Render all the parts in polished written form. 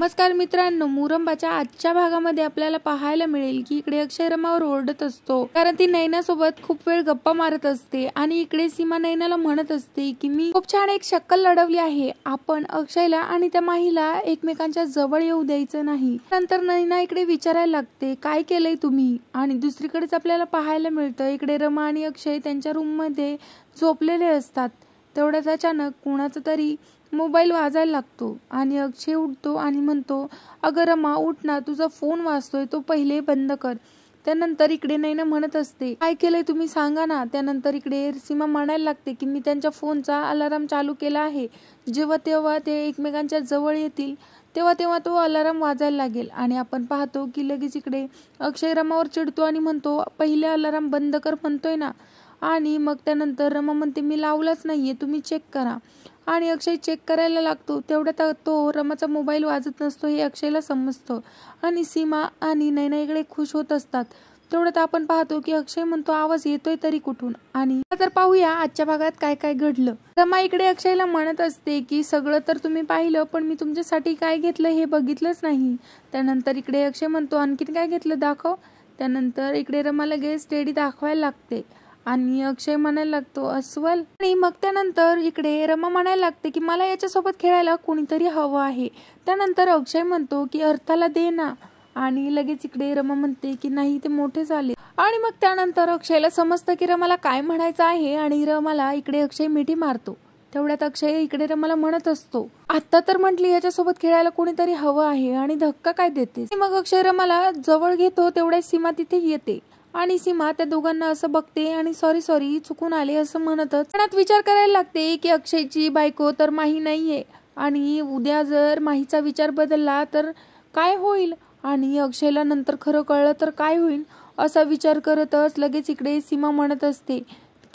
नमस्कार मित्रांनो, मुरंबाच्या आजच्या भागामध्ये आपल्याला पाहायला मिळेल की इकडे अक्षय रमावर ओरडत असतो, कारण ती नैनासोबत खूप वेळ गप्पा मारत असते आणि इकडे सीमा नैनाला म्हणत असते की मी खूप छान एक शक्कल लढवली आहे, आपण अक्षयला आणि त्या माहीला एकमेकांच्या जवळ येऊ द्यायचं नाही। नंतर नैना इकडे विचारायला लागते काय केलंय तुम्ही, आणि दुसरीकडेच आपल्याला पाहायला मिळतं इकडे रमा आणि अक्षय त्यांच्या रूम मध्ये झोपलेले असतात। तेवढ्याच अचानक कुणाचा तरी मोबाईल वाजायला लागतो आणि अक्षय उठतो आणि म्हणतो, अगं रमा उठ ना, तुझा फोन वाजतोय, तो पहिले बंद कर। त्यानंतर इकडे नैना म्हणत असते काय केलंय तुम्ही सांगा ना। त्यानंतर इकडे सीमा म्हणायला लागते की मी त्यांच्या फोनचा अलार्म चालू केला आहे, जेव्हा तेव्हा ते एकमेकांच्या जवळ येतील तेव्हा तेव्हा तो अलार्म वाजायला लागेल। आणि आपण पाहतो की लगेच इकडे अक्षय रमावर चिडतो आणि म्हणतो पहिले अलार्म बंद कर म्हणतोय ना। आणि मग त्यानंतर रमा म्हणते मी लावलाच नाहीये, तुम्ही चेक करा। आणि अक्षय चेक करायला लागतो, तेवढ्यात तो रमाचा मोबाईल वाजत नसतो हे अक्षयला समजतं आणि सीमा आणि नैना इकडे खुश होत असतात। तेवढ्यात आपण पाहतो की अक्षय म्हणतो आवाज येतोय तरी कुठून। आणि तर पाहूया आजच्या भागात काय काय घडलं। रमा इकडे अक्षयला म्हणत असते की सगळं तर तुम्ही पाहिलं, पण मी तुमच्यासाठी काय घेतलं हे बघितलंच नाही। त्यानंतर इकडे अक्षय म्हणतो आणखीन काय घेतलं दाखव। त्यानंतर इकडे रमा लगेच टेडी दाखवायला लागते आणि अक्षय म्हणायला लागतो अस्वल। आणि मग त्यानंतर इकडे रमा म्हणायला लागते की मला याच्यासोबत खेळायला कोणीतरी हवं आहे। त्यानंतर अक्षय म्हणतो की अर्थाला दे ना, आणि लगेच इकडे रमा म्हणते की नाही ते मोठे झाले। आणि मग त्यानंतर अक्षयला समजतं की रमाला काय म्हणायचं आहे आणि रमाला इकडे अक्षय मिठी मारतो। तेवढ्यात अक्षय इकडे रमाला म्हणत असतो आता तर म्हटली याच्यासोबत खेळायला कोणीतरी हवं आहे आणि धक्का काय देते। मग अक्षय रमाला जवळ घेतो, तेवढ्या सीमा तिथे येते आणि सीमा त्या दोघांना असं बघते आणि सॉरी चुकून आले असं म्हणतच मनात विचार करायला लागते की अक्षयची बायको तर माही नाहीये आणि उद्या जर माहीचा विचार बदलला तर काय होईल, आणि अक्षयला नंतर खरं कळलं तर काय होईल असा विचार करतच लगेच इकडे सीमा म्हणत असते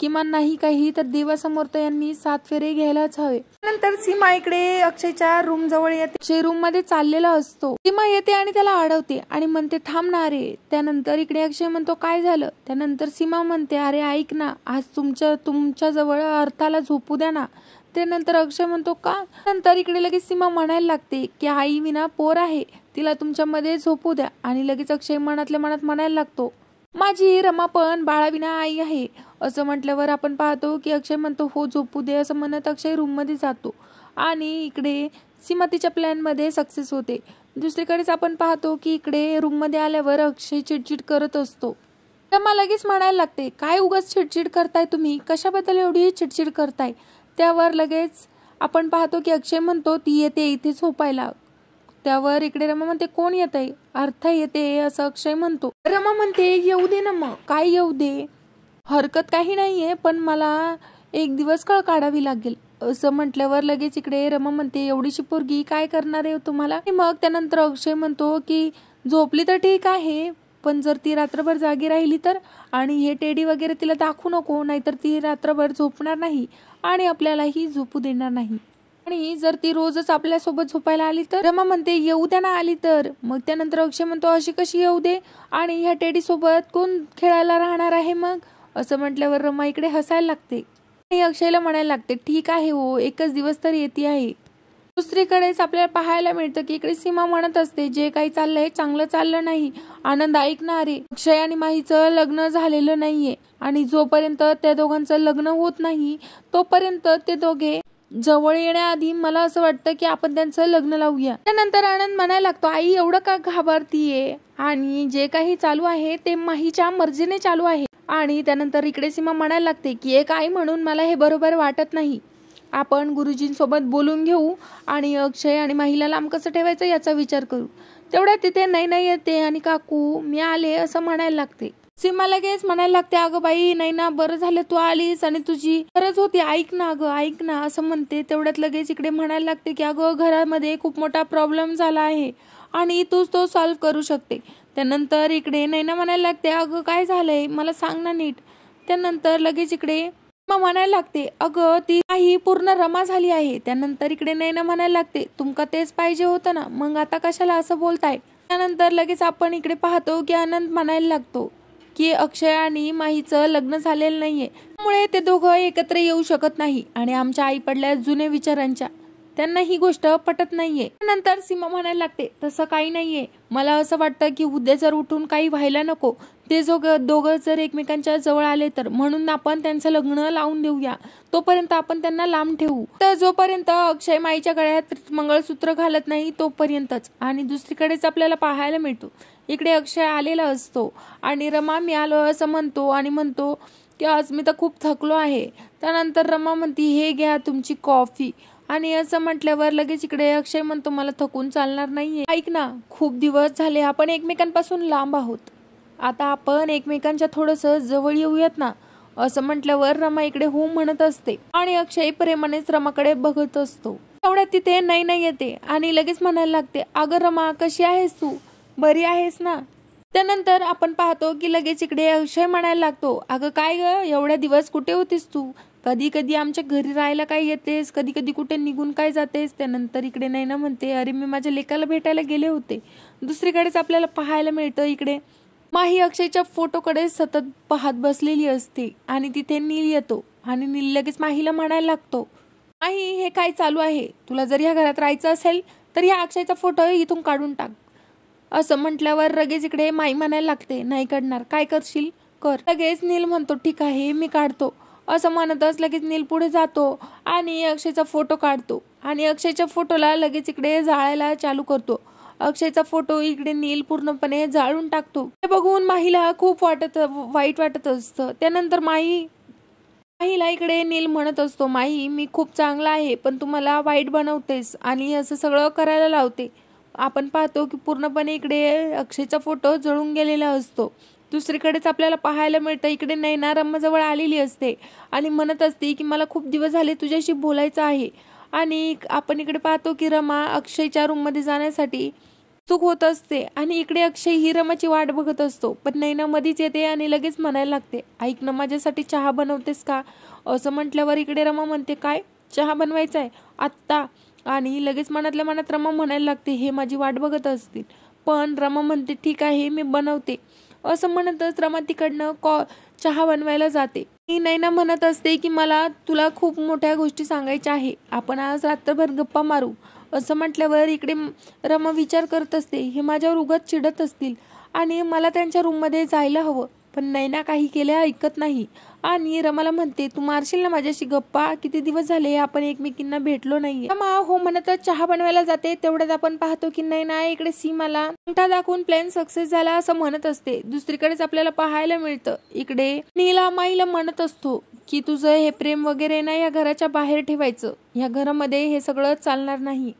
किमान नाही काही तर देवासमोर तर यांनी 7 फेरे घ्यायलाच हवे। नंतर सीमा इकडे अक्षयच्या रूम जवळ येते, अक्षय रूम मध्ये चाललेला असतो। सीमा येते आणि त्याला अडवते आणि म्हणते थांब ना रे। त्यानंतर इकडे अक्षय म्हणतो काय झालं। त्यानंतर सीमा म्हणते अरे ऐक ना, आज तुमच्या जवळ अर्थाला झोपू द्या ना। त्यानंतर अक्षय म्हणतो का। नंतर इकडे लगेच सीमा म्हणायला लागते की आई विना पोर आहे, तिला तुमच्या मध्ये झोपू द्या। आणि लगेच अक्षय मनातल्या मनात म्हणायला लागतो माझी रमा पण बाळाविना आई आहे। असं म्हटल्यावर आपण पाहतो की अक्षय म्हणतो हो झोपू दे असं म्हणत अक्षय रूम मध्ये जातो आणि इकडे सीमा तिच्या प्लॅन मध्ये सक्सेस होते। दुसरीकडेच आपण पाहतो की इकडे रूम मध्ये आल्यावर अक्षय चिडचिड करत असतो। रमा लगेच म्हणायला लागते काय उगाच चिडचिड करताय तुम्ही, कशाबद्दल एवढी चिडचिड करताय। त्यावर लगेच आपण पाहतो की अक्षय म्हणतो ती येते इथे झोपायला। त्यावर इकडे रमा म्हणते कोण येतंय, अर्थ येते असं अक्षय म्हणतो। रमा म्हणते येऊ दे ना, मग काय येऊ दे, हरकत काही नाहीये, पण मला एक दिवस कळ काढावी लागेल। असं म्हटल्यावर लगेच इकडे रमा म्हणते एवढीशी पोरगी काय करणार आहे तुम्हाला। मग त्यानंतर अक्षय म्हणतो की झोपली तर ठीक आहे, पण जर ती रात्रभर जागी राहिली तर, आणि हे टेडी वगैरे तिला दाखवू नको, नाहीतर ती रात्रभर झोपणार नाही आणि आपल्यालाही झोपू देणार नाही। आणि जर ती रोजच आपल्यासोबत झोपायला आली तर। रमा म्हणते येऊ द्या ना आली तर। मग त्यानंतर अक्षय म्हणतो अशी कशी येऊ दे, आणि ह्या टेडी सोबत कोण खेळायला राहणार आहे मग। असं म्हटल्यावर रमा इकडे हसायला लागते आणि अक्षयला म्हणायला लागते ठीक आहे हो, एकच दिवस तर येते आहे। दुसरीकडेच आपल्याला पाहायला मिळतं की इकडे सीमा म्हणत असते जे काही चाललंय चांगलं चाललं नाही। आनंद ऐकणार आहे, अक्षय आणि माहीचं लग्न झालेलं नाहीये आणि जोपर्यंत त्या दोघांचं लग्न होत नाही तोपर्यंत ते दोघे जवळ येण्याआधी मला असं वाटतं की आपण त्यांचं लग्न लावूया। त्यानंतर आनंद म्हणायला लागतो आई एवढं का घाबरतीये, आणि जे काही चालू आहे ते माहीच्या मर्जीने चालू आहे। आणि त्यानंतर इकडे सीमा म्हणायला लागते की एक आई म्हणून मला हे बरोबर वाटत नाही, आपण गुरुजींसोबत बोलून घेऊ आणि अक्षय आणि माहीला लांब कसं ठेवायचं याचा विचार करू। तेवढ्या तिथे नैना येते आणि काकू मी आले असं म्हणायला लागते। सीमा लगेच म्हणायला लागते अगं बाई नैना बरं झालं तू आलीस, आणि तुझी गरज होती, ऐक ना अगं ऐक ना असं म्हणते। तेवढ्यात लगेच इकडे म्हणायला लागते की अगं घरामध्ये खूप मोठा प्रॉब्लेम झाला आहे आणि तूच तो सॉल्व्ह करू शकते। त्यानंतर इकडे नैना म्हणायला लागते अगं काय झालंय मला सांग ना नीट। त्यानंतर लगेच इकडे म्हणायला लागते अगं ती काही पूर्ण रमा झाली आहे। त्यानंतर इकडे नैना म्हणायला लागते तुमका तेच पाहिजे होतं ना, मग आता कशाला असं बोलताय। त्यानंतर लगेच आपण इकडे पाहतो की आनंद म्हणायला लागतो की अक्षय आणि माहीचं लग्न झालेलं नाहीये, त्यामुळे ते दोघं एकत्र येऊ शकत नाही आणि आमच्या आई पडल्या जुने विचारांच्या। त्यांना ही गोष्ट पटत नाहीये. नंतर सीमा म्हणायला लागते, तसं काही नाहीये, मला असं वाटतं की उद्या जर उठून काही व्हायला नको, ते दोघं जर एकमेकांच्या जवळ आले तर, म्हणून आपण त्यांचं लग्न लावून देऊया, तोपर्यंत आपण त्यांना लांब ठेवू. तर जोपर्यंत अक्षय माईच्या गळ्यात मंगळसूत्र घालत नाही तोपर्यंतच. आणि दुसरीकडेच आपल्याला पाहायला मिळतो, इकडे अक्षय आलेला असतो आणि रमा मी आलो असं म्हणतो आणि म्हणतो की आज मी तर खूप थकलो आहे. त्यानंतर रमा म्हणती, हे घ्या तुमची कॉफी. आणि असं म्हटल्यावर लगेच इकडे अक्षय म्हणतो, मला थकून चालणार नाहीये, ऐक ना, खूप दिवस झाले आपण एकमेकांपासून लांब आहोत, आता आपण एकमेकांच्या थोडस जवळ येऊयात ना. असं म्हटल्यावर रमा इकडे हो म्हणत असते आणि अक्षय प्रेमानेच रमाकडे बघत असतो. तेवढ्यात तिथे नैना येते आणि लगेच म्हणायला लागते, अगं रमा, कशी आहेस तू, बरी आहेस ना. त्यानंतर आपण पाहतो की लगेच इकडे अक्षय म्हणायला लागतो, अगं काय ग, एवढ्या दिवस कुठे होतीस तू, कधी कधी आमच्या घरी राहायला काय येतेस, कधी कधी कुठे निघून काय जातेस. त्यानंतर इकडे नैना म्हणते, अरे मी माझ्या लेकाला भेटायला गेले होते. दुसरीकडेच आपल्याला पाहायला मिळतं इकडे माही अक्षयच्या फोटोकडे सतत पाहत बसलेली असते आणि तिथे नील येतो आणि नील लगेच माहीला म्हणायला लागतो, माही हे काय चालू आहे, तुला जर ह्या घरात राहायचं असेल तर ह्या अक्षयचा फोटो इथून काढून टाक. असं म्हटल्यावर लगेच इकडे माई म्हणायला लागते, नाही काढणार, काय करशील कर. लगेच नील म्हणतो, ठीक आहे मी काढतो. असं म्हणतच लगेच नील पुढे जातो आणि अक्षयचा फोटो काढतो आणि अक्षयच्या फोटोला लगेच इकडे जाळायला चालू करतो. अक्षयचा फोटो इकडे नील पूर्णपणे जाळून टाकतो. हे बघून माहीला खूप वाईट वाटत असतं. त्यानंतर माहीला इकडे नील म्हणत असतो, माही मी खूप चांगला आहे पण तू मला वाईट बनवतेस आणि असं सगळं करायला लावते. आपण पाहतो की पूर्णपणे इकडे अक्षयचा फोटो जळून गेलेला असतो. दुसरीकडेच आपल्याला पाहायला मिळतं इकडे नैना रमाजवळ आलेली असते आणि म्हणत असते की मला खूप दिवस झाले तुझ्याशी बोलायचं आहे. आणि आपण इकडे पाहतो की रमा अक्षयच्या रूम मध्ये जाण्यासाठी उत्सुक होत असते आणि इकडे अक्षय ही रमाची वाट बघत असतो. पण नैना मधीच येते आणि लगेच म्हणायला लागते, ऐक ना, माझ्यासाठी चहा बनवतेस का. असं म्हटल्यावर इकडे रमा म्हणते, काय चहा बनवायचा आहे आत्ता. आणि लगेच मनातल्या मनात रमा म्हणायला लागते, हे माझी वाट बघत असतील. पण रमा म्हणते, ठीक आहे मी बनवते. असं म्हणतच रमा तिकडनं चहा बनवायला जाते. नैना म्हणत असते की मला तुला खूप मोठ्या गोष्टी सांगायच्या आहे, आपण आज रात्रभर गप्पा मारू. असं म्हटल्यावर इकडे रमा विचार करत असते, हे माझ्यावर उगाच चिडत असतील आणि मला त्यांच्या रूम मध्ये जायला हवं. पण नैना काही केल्या ऐकत नाही आणि रमाला म्हणते, तू मारशील ना माझ्याशी गप्पा, किती दिवस झाले आपण एकमेकींना भेटलो नाहीये. रमा हो म्हणतच चहा बनवायला जाते. तेवढ्यात आपण पाहतो की नैना इकडे सीमाला अंगठा दाखवून प्लॅन सक्सेस झाला असं म्हणत असते. दुसरीकडेच आपल्याला पाहायला मिळतं इकडे नीला माईला म्हणत असतो की तुझं हे प्रेम वगैरे ना या घराच्या बाहेर ठेवायचं, या घरामध्ये हे सगळं चालणार नाही,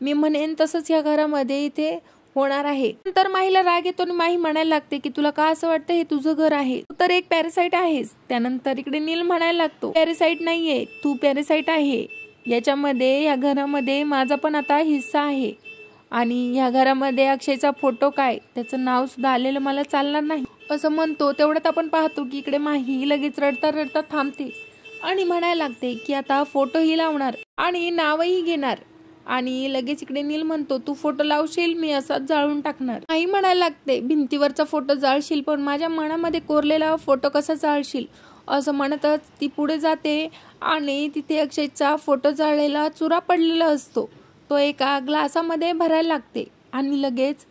मी म्हणेन तसंच या घरामध्ये इथे होणार आहे. नंतर माहीला राग येतो आणि माही म्हणायला लागते की तुला का असं वाटतं हे तुझं घर आहे, तू तर एक पॅरासाइट आहेस. त्यानंतर इकडे नील म्हणायला लागतो, पॅरासाइट नाहीये, तू पॅरासाइट आहे, याच्यामध्ये या घरामध्ये माझा पण आता हिस्सा आहे आणि या घरामध्ये अक्षयचा फोटो काय त्याचं नाव सुद्धा आलेलं मला चालणार नाही. असं म्हणतो. तेवढ्यात आपण पाहतो की इकडे माही लगेच रडता रडता थांबते आणि म्हणायला लागते की आता फोटोही लावणार आणि नावही घेणार. आणि लगेच इकडे नील म्हणतो, तू फोटो लावशील मी असाच जाळून टाकणार. आई म्हणायला लागते, भिंतीवरचा फोटो जाळशील पण माझ्या मनामध्ये कोरलेला फोटो कसा जाळशील. असं म्हणतच ती पुढे जाते आणि तिथे अक्षयचा फोटो जाळलेला चुरा पडलेला असतो तो एका ग्लासामध्ये भरायला लागते आणि लगेच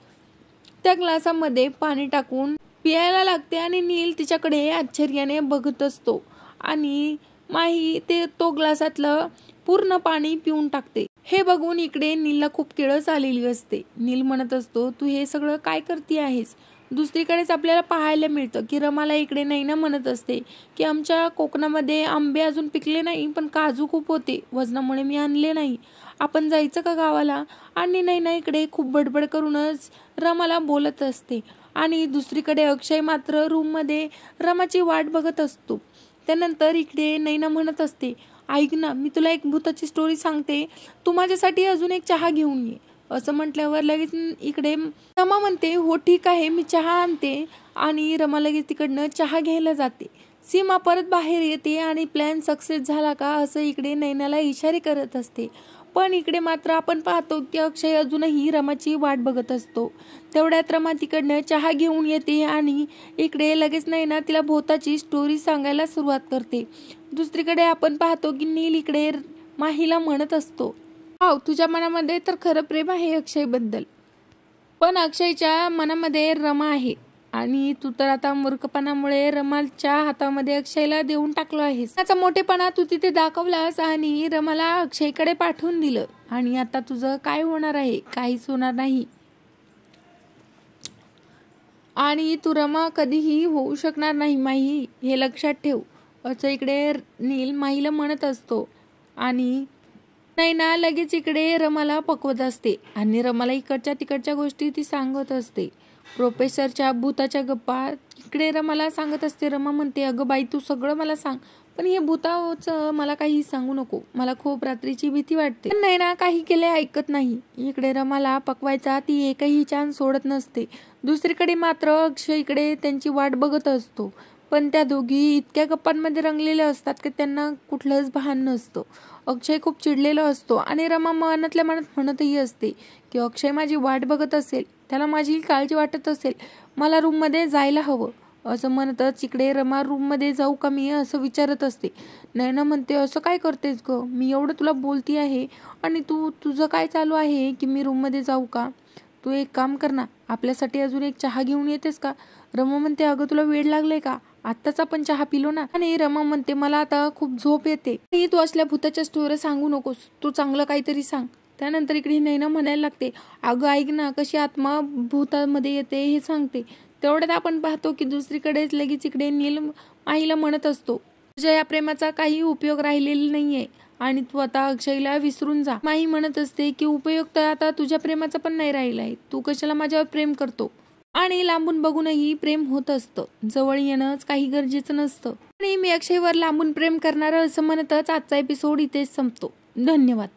त्या ग्लासामध्ये पाणी टाकून पियायला लागते आणि नील तिच्याकडे आश्चर्याने बघत असतो आणि माही तो ग्लासातलं पूर्ण पाणी पिऊन टाकते. हे बघून इकडे नीलला खूप किळस आलेली असते. नील म्हणत असतो, तू हे सगळं काय करते आहेस. दुसरीकडेच आपल्याला पाहायला मिळतं की रमाला इकडे नैना म्हणत असते की आमच्या कोकणामध्ये आंबे अजून पिकले नाही पण काजू खूप होते, वजनामुळे मी आणले नाही, आपण जायचं का गावाला. आणि नैना इकडे खूप बडबड करूनच रमाला बोलत असते आणि दुसरीकडे अक्षय मात्र रूम मध्ये रमाची वाट बघत असतो. त्यानंतर इकडे नैना म्हणत असते, ऐक ना, मी तुला एक भूताची स्टोरी सांगते, तू माझ्यासाठी अजून एक चहा घेऊन ये. असं म्हटल्यावर लगेच इकडे रमा म्हणते, हो ठीक आहे मी चहा आणते. आणि रमा लगेच तिकडनं चहा घ्यायला जाते. सीमा परत बाहेर येते आणि प्लॅन सक्सेस झाला का असं इकडे नैनाला इशारे करत असते. पण इकडे मात्र आपण पाहतो की अक्षय अजूनही रमाची वाट बघत असतो. तेवढ्यात रमा तिकडनं चहा घेऊन येते आणि इकडे लगेच नैना तिला भूताची स्टोरी सांगायला सुरुवात करते. दुसरीकडे आपण पाहतो की नील इकडे माहीला म्हणत असतो हो, तुझ्या मनामध्ये तर खरं प्रेम आहे अक्षय बद्दल, पण अक्षयच्या मनामध्ये रमा आहे आणि तू तर आता मूर्खपणामुळे रमाच्या हातामध्ये अक्षयला देऊन टाकलो आहेस. त्याचा मोठेपणा तू तिथे दाखवलास आणि रमाला अक्षयकडे पाठवून दिलं. आणि आता तुझं काय होणार आहे? काहीच होणार नाही. आणि तू रमा कधीही होऊ शकणार नाही माही, हे लक्षात ठेव, असं इकडे नील माहीला म्हणत असतो. आणि नैना लगेच इकडे रमाला पकवत असते आणि रमाला इकडच्या तिकडच्या गोष्टी ती सांगत असते. प्रोफेसरच्या भूताच्या गप्पा इकडे रमाला सांगत असते. रमा म्हणते, अगं बाई तू सगळं मला सांग, पण हे भूताचं मला काही सांगू नको, मला खूप रात्रीची भीती वाटते. पण नैना काही केले ऐकत नाही. इकडे रमाला पकवायचा ती एकही चान्स सोडत नसते. दुसरीकडे मात्र अक्षय इकडे त्यांची वाट बघत असतो, पण त्या दोघी इतक्या गप्पांमध्ये रंगलेल्या असतात की त्यांना कुठलंच भान नसतं. अक्षय खूप चिडलेला असतो आणि रमा मनातल्या मनात म्हणतही असते की अक्षय माझी वाट बघत असेल, त्याला माझी काळजी वाटत असेल, मला रूममध्ये जायला हवं. असं म्हणतच इकडे रमा रूममध्ये जाऊ का मी असं विचारत असते. नैना म्हणते, असं काय करतेस ग, मी एवढं तुला बोलती आहे आणि तुझं काय चालू आहे की मी रूममध्ये जाऊ का? तू एक काम कर ना, आपल्यासाठी अजून एक चहा घेऊन येतेस का? रमा म्हणते, अगं तुला वेळ लागलाय का, आत्ताच आपण चहा पिलो ना. आणि रमा म्हणते, मला आता खूप झोप येते, तू असल्या भूताच्या स्टोऱ्या सांगू नकोस, तू चांगलं काहीतरी सांग. त्यानंतर इकडे नैना म्हणायला लागते, अगं ऐक ना, कशी आत्मा भूतामध्ये येते हे सांगते. तेवढ्यात आपण पाहतो की दुसरीकडेच लगेच इकडे नील माहीला म्हणत असतो, तुझ्या या प्रेमाचा काही उपयोग राहिलेला नाहीये आणि तू आता अक्षयला विसरून जा. माही म्हणत असते की उपयोग तर आता तुझ्या प्रेमाचा पण नाही राहिलाय, तू कशाला माझ्यावर प्रेम करतो. आणि लांबून बघूनही प्रेम होत असतं, जवळ येणंच काही गरजेचं नसतं. आणि मी अक्षयवर लांबून प्रेम करणार असं म्हणतच आजचा एपिसोड इथेच संपतो. धन्यवाद.